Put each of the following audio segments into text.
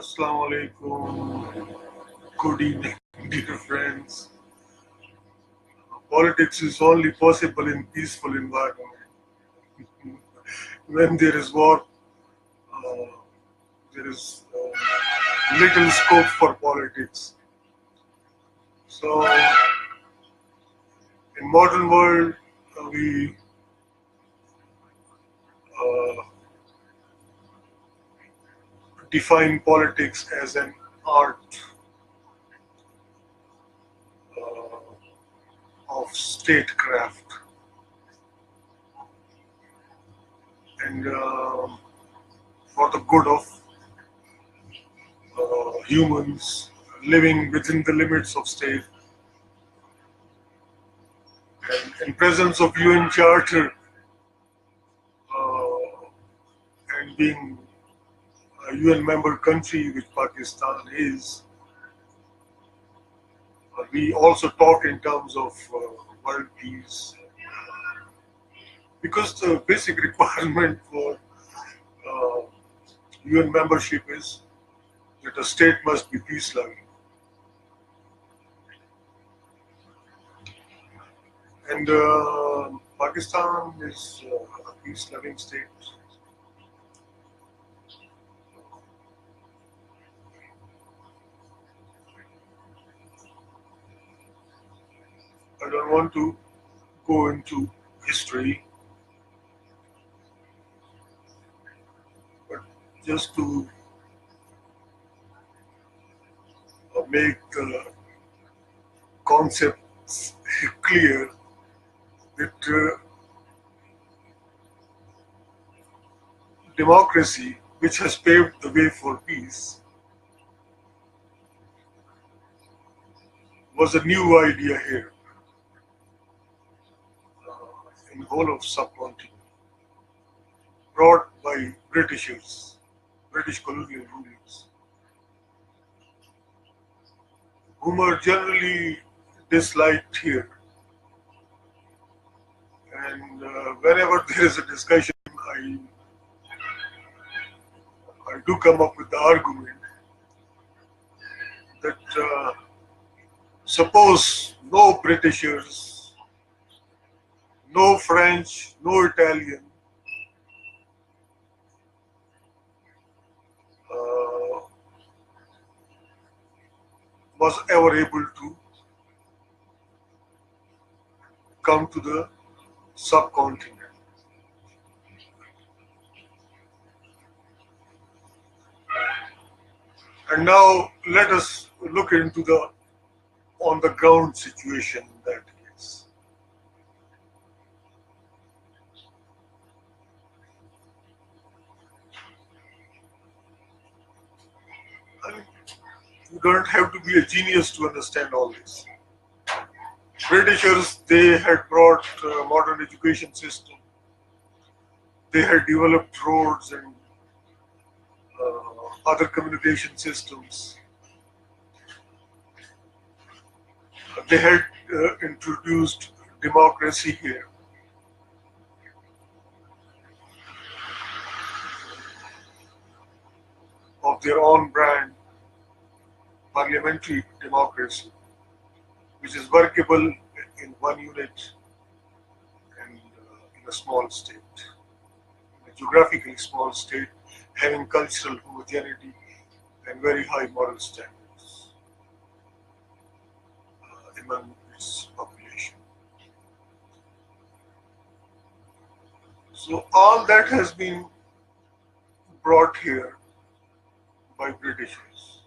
Assalamu alaikum. Good evening, dear friends. Politics is only possible in peaceful environment. When there is war, uh, there is little scope for politics. So, in modern world, we uh, define politics as an art of statecraft, and for the good of humans living within the limits of state. And in presence of UN Charter uh, and being a UN member country, which Pakistan is, we also talk in terms of world peace because the basic requirement for uh, UN membership is that a state must be peace loving. And Pakistan is a peace loving state. I don't want to go into history, but just to make the concepts clear that democracy, which has paved the way for peace, was a new idea here in whole of subcontinent, brought by Britishers, British colonial rulers, whom are generally disliked here. And whenever there is a discussion, I do come up with the argument that suppose no Britishers, no French, no Italian uh, was ever able to come to the subcontinent. And now let us look into the on the ground situation in that case. And you don't have to be a genius to understand all this. Britishers, they had brought modern education system. They had developed roads and other communication systems. They had introduced democracy here. Of their own brand, parliamentary democracy, which is workable in one unit and in a small state, in a geographically small state, having cultural homogeneity and very high moral standards among its population. So all that has been brought here by Britishers.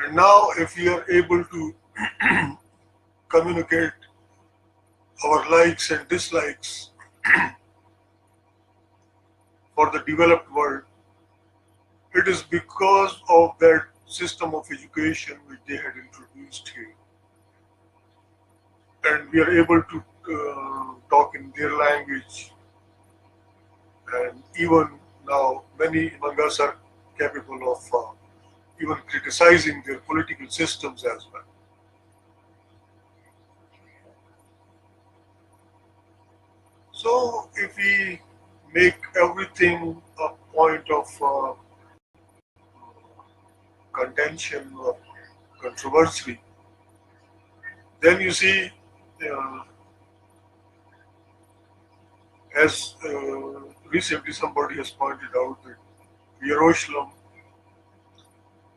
And now if we are able to communicate our likes and dislikes for the developed world, it is because of that system of education which they had introduced here. And we are able to talk in their language. And even now, many among us are capable of even criticizing their political systems as well. So if we make everything a point of contention or controversy, then you see, uh, as recently somebody has pointed out, that Jerusalem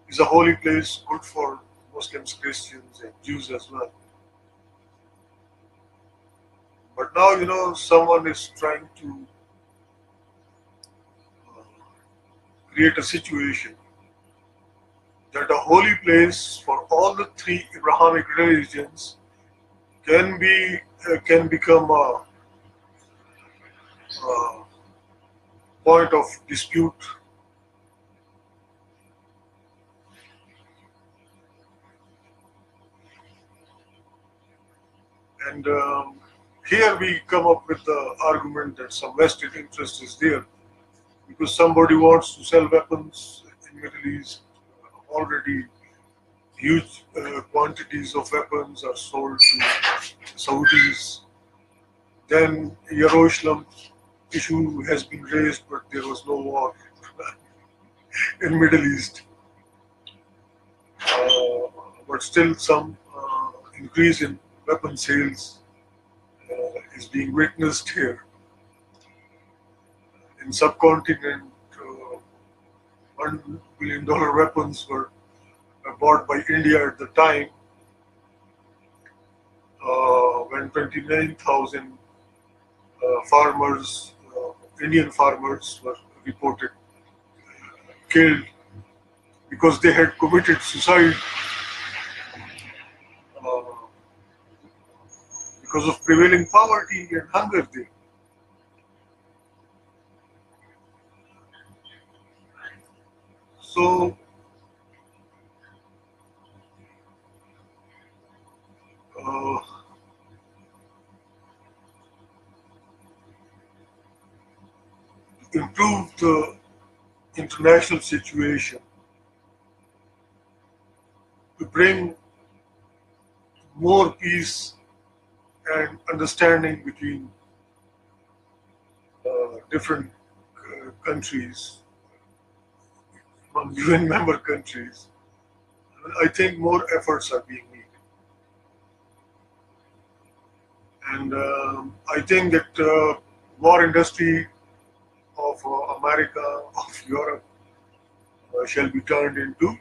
is a holy place, good for Muslims, Christians, and Jews as well. But now, someone is trying to create a situation that a holy place for all the three Abrahamic religions can become a point of dispute. And here we come up with the argument that some vested interest is there because somebody wants to sell weapons in Middle East. Already huge quantities of weapons are sold to Saudis. Then Jerusalem issue has been raised, but there was no war in Middle East. But still some increase in weapon sales is being witnessed here. In subcontinent, $1 billion weapons were bought by India at the time when 29,000 farmers, Indian farmers, were reported killed because they had committed suicide because of prevailing poverty and hunger there. So, improve the international situation, to bring more peace and understanding between different countries, among UN member countries, I think more efforts are being needed. And I think that war industry of America, of Europe, shall be turned into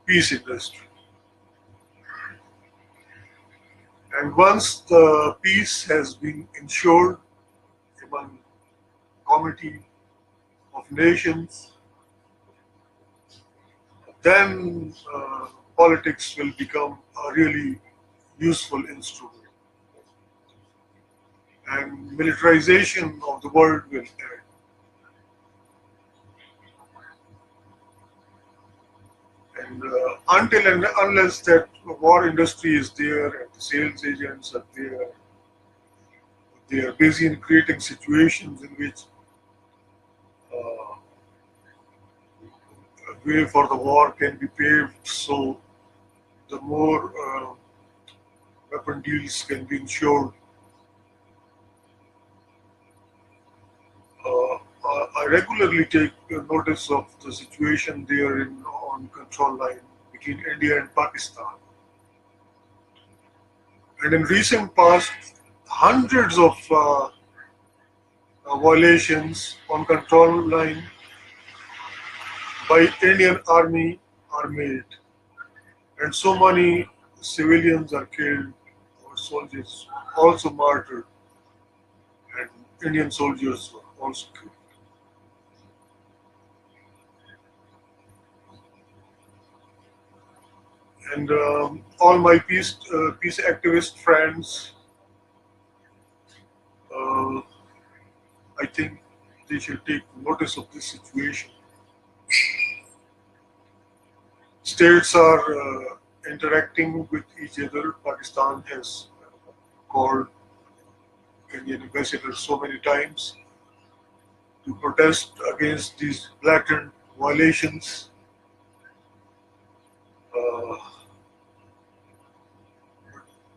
peace industry. And once the peace has been ensured among committee of nations, then politics will become a really useful instrument. And militarization of the world will end. And until and unless that war industry is there and the sales agents are there, they are busy in creating situations in which a way for the war can be paved, so the more weapon deals can be ensured. I regularly take notice of the situation there on control line between India and Pakistan. And in recent past, hundreds of violations on control line by Indian Army are made. And so many civilians are killed, or soldiers also martyred, and Indian soldiers were also killed. And all my peace activist friends, I think they should take notice of this situation. States are interacting with each other. Pakistan has called Indian ambassador so many times to protest against these blatant violations.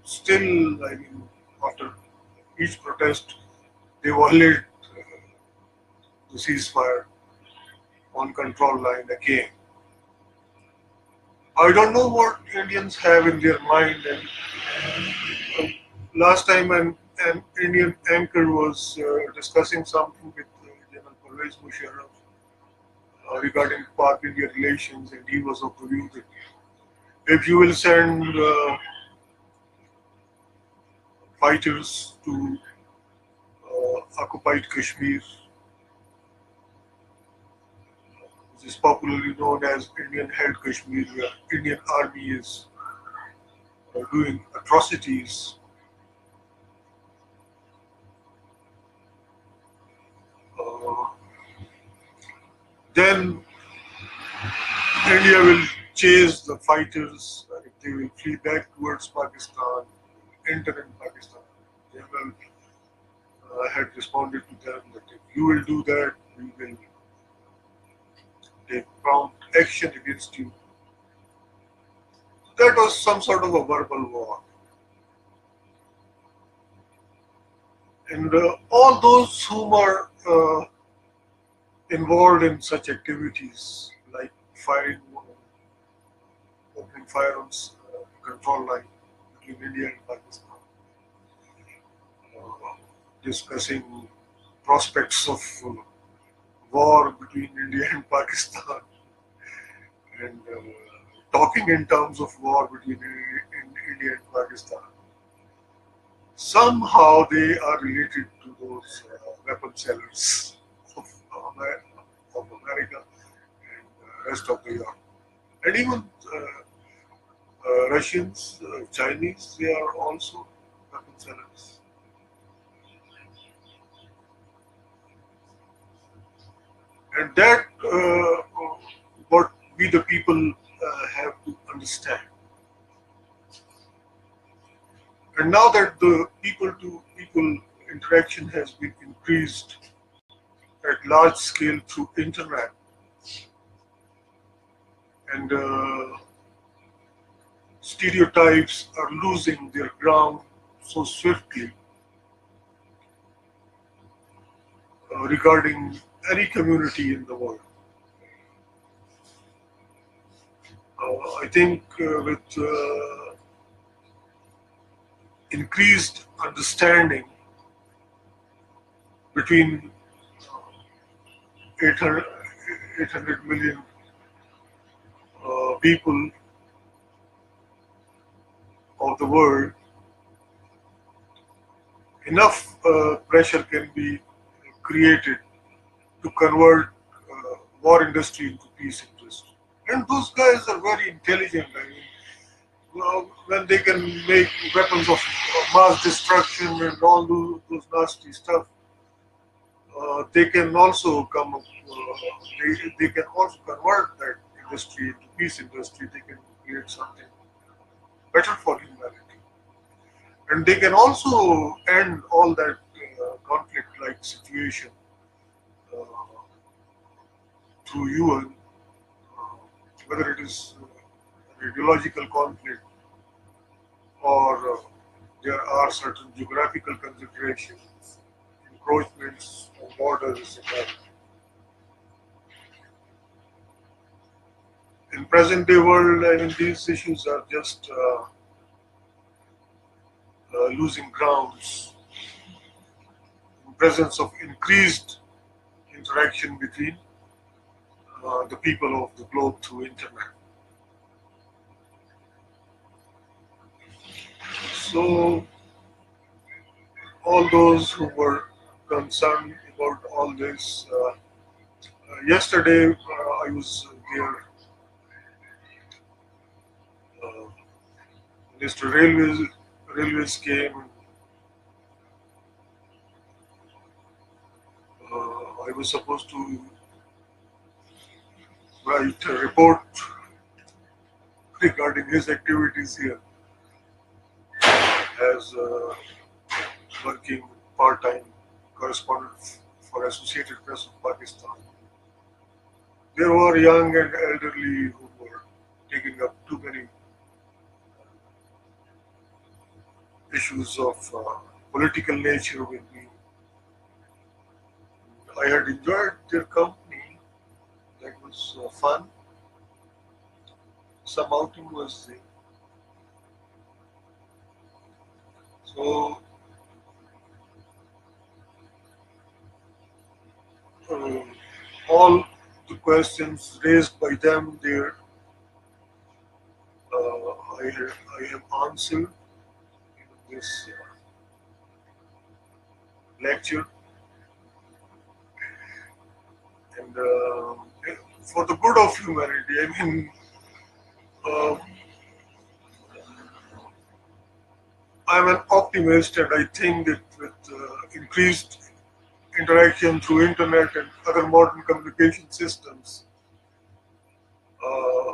Still, I mean, after each protest, they violate the ceasefire on control line again. I don't know what Indians have in their mind. And last time an Indian anchor was discussing something with General Pervez Musharraf regarding Pak-India relations, and he was of the view that if you will send fighters to occupied Kashmir, which is popularly known as Indian-held Kashmir, where Indian army is doing atrocities, uh, then India will chase the fighters, and they will flee back towards Pakistan, enter in Pakistan. General had responded to them that if you will do that, we will take prompt action against you. That was some sort of a verbal war. And all those whom are involved in such activities, like firing, opening fire on control line between India and Pakistan, discussing prospects of war between India and Pakistan, and talking in terms of war between India and Pakistan. Somehow they are related to those weapon sellers of America and rest of the Europe. And even Russians, Chinese, they are also weapon sellers. And that what we the people have to understand. And now that the people to people interaction has been increased at large scale through internet, and stereotypes are losing their ground so swiftly regarding any community in the world. I think with increased understanding between 800 million people of the world, enough pressure can be created to convert war industry into peace industry. And those guys are very intelligent. I mean, when they can make weapons of mass destruction and all those nasty stuff, they can also come up, they can also convert that industry into peace industry. They can create something better for humanity. And they can also end all that conflict-like situation through UN, whether it is ideological conflict or there are certain geographical considerations, encroachments on borders, etc. In present day world, I mean, these issues are just losing grounds in presence of increased interaction between the people of the globe through internet. So all those who were concerned about all this, yesterday I was there. Minister Railways came. I was supposed to write a report regarding his activities here as working part-time correspondent for Associated Press of Pakistan. There were young and elderly who were taking up too many issues of political nature with me. I had enjoyed their company. That was fun. some outing was there. So uh, all the questions raised by them there, I have answered in this lecture, and for the good of humanity. I mean, uh, I'm an optimist, and I think that with increased interaction through internet and other modern communication systems, uh,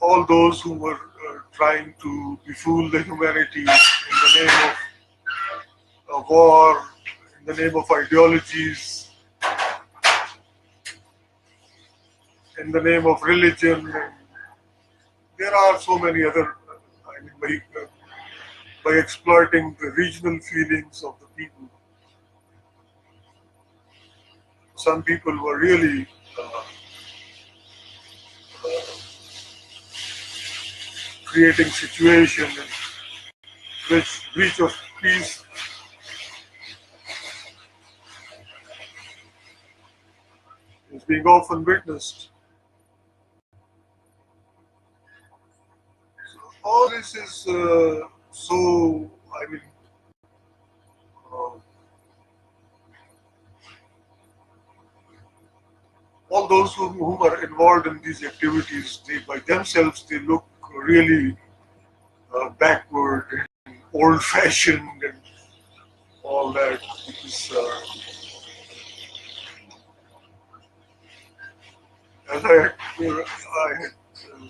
all those who were trying to befool the humanity in the name of war, in the name of ideologies, in the name of religion, and there are so many other, I mean, by exploiting the regional feelings of the people. Some people were really creating situation in which breach of peace is being often witnessed. So all this is so, I mean, uh, all those whom are involved in these activities, they by themselves, they look really backward and old-fashioned and all that. Because, as I had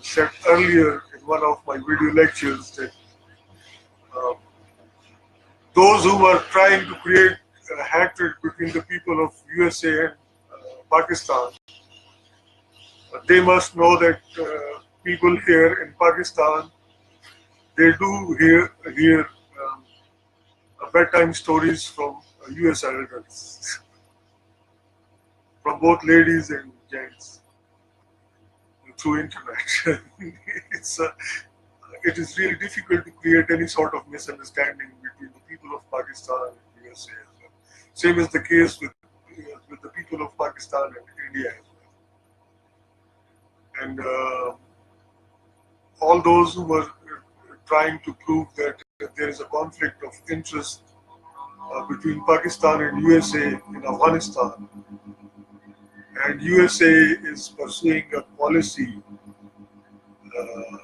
said earlier in one of my video lectures, that uh, those who are trying to create hatred between the people of USA and Pakistan, they must know that people here in Pakistan, they do hear bedtime stories from US elders, from both ladies and gents, through internet. it's it is really difficult to create any sort of misunderstanding between the people of Pakistan and USA as well. Same is the case with the people of Pakistan and India as well. And all those who were trying to prove that there is a conflict of interest between Pakistan and USA in Afghanistan, and USA is pursuing a policy uh,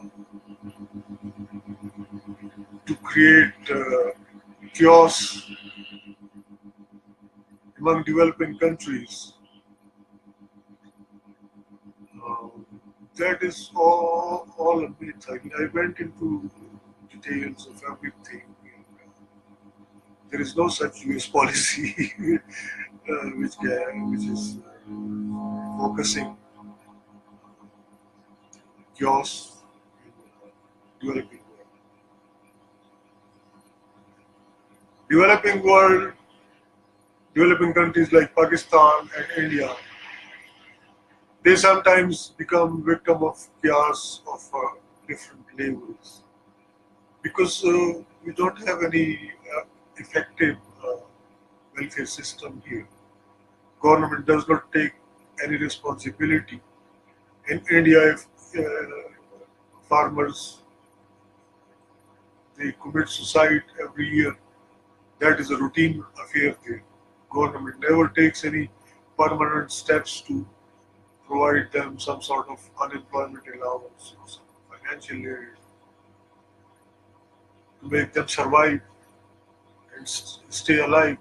to create chaos among developing countries. Uh, that is all a myth. I mean, I went into details of everything. There is no such US policy which is focusing chaos in developing world. Developing world, developing countries like Pakistan and India, they sometimes become victim of chaos of different levels because we don't have any effective welfare system here. Government does not take any responsibility. In India, if farmers they commit suicide every year, that is a routine affair there. Government never takes any permanent steps to provide them some sort of unemployment allowance or some financial aid to make them survive and stay alive.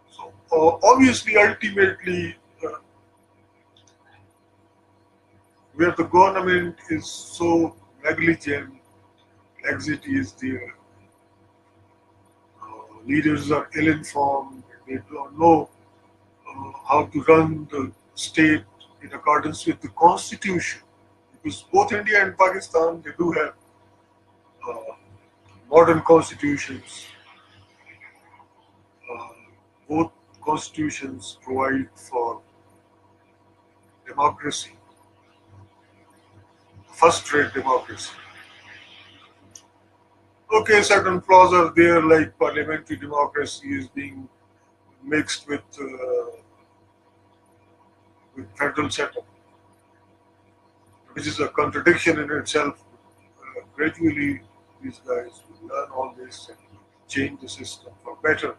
So obviously, ultimately, where the government is so negligent, laxity is there, leaders are ill-informed, they don't know how to run the state in accordance with the constitution. Because both India and Pakistan, they do have uh, modern constitutions. Uh, both constitutions provide for democracy. first-rate democracy. Okay, certain flaws are there, like parliamentary democracy is being mixed with federal setup, which is a contradiction in itself. Gradually, these guys will learn all this and change the system for better.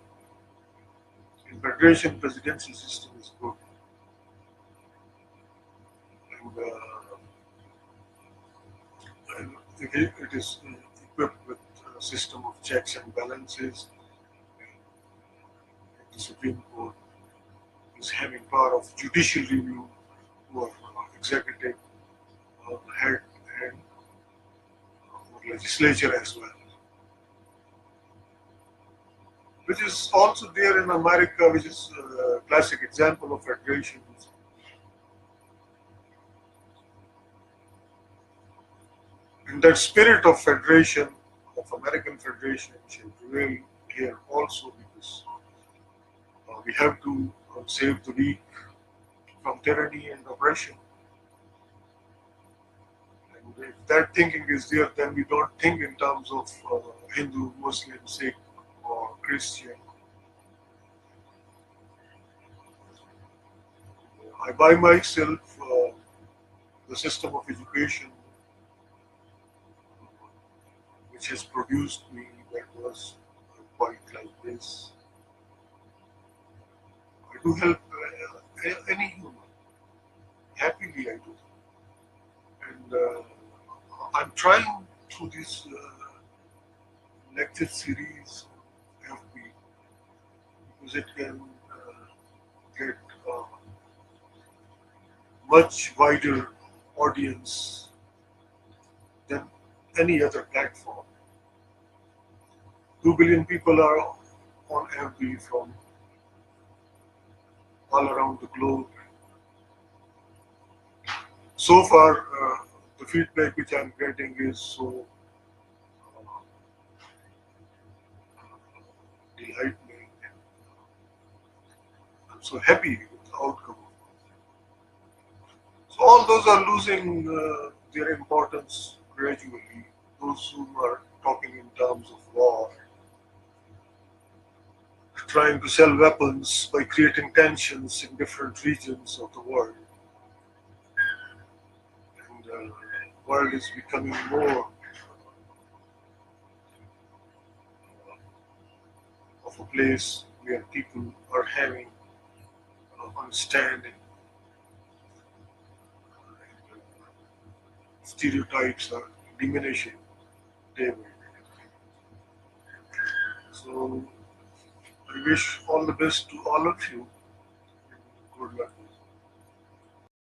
In federation, presidential system is good, and it is equipped with a system of checks and balances. The Supreme Court is having power of judicial review over executive head and legislature as well, which is also there in America, which is a classic example of federation. And that spirit of federation, of American federation, should prevail here also, because we have to save the weak from tyranny and oppression. And if that thinking is there, then we don't think in terms of Hindu, Muslim, Sikh, or Christian. I by myself, the system of education which has produced me, that was quite like this. I do help any human. Happily I do. And I'm trying through this lecture series FB, because it can get much wider audience than any other platform. 2 billion people are on FB from all around the globe. So far, the feedback which I'm getting is so delightful. I'm so happy with the outcome. So all those are losing their importance gradually. Those who are talking in terms of war, trying to sell weapons by creating tensions in different regions of the world. And the world is becoming more of a place where people are having understanding. Stereotypes are diminishing day by day. So I wish all the best to all of you. Good luck.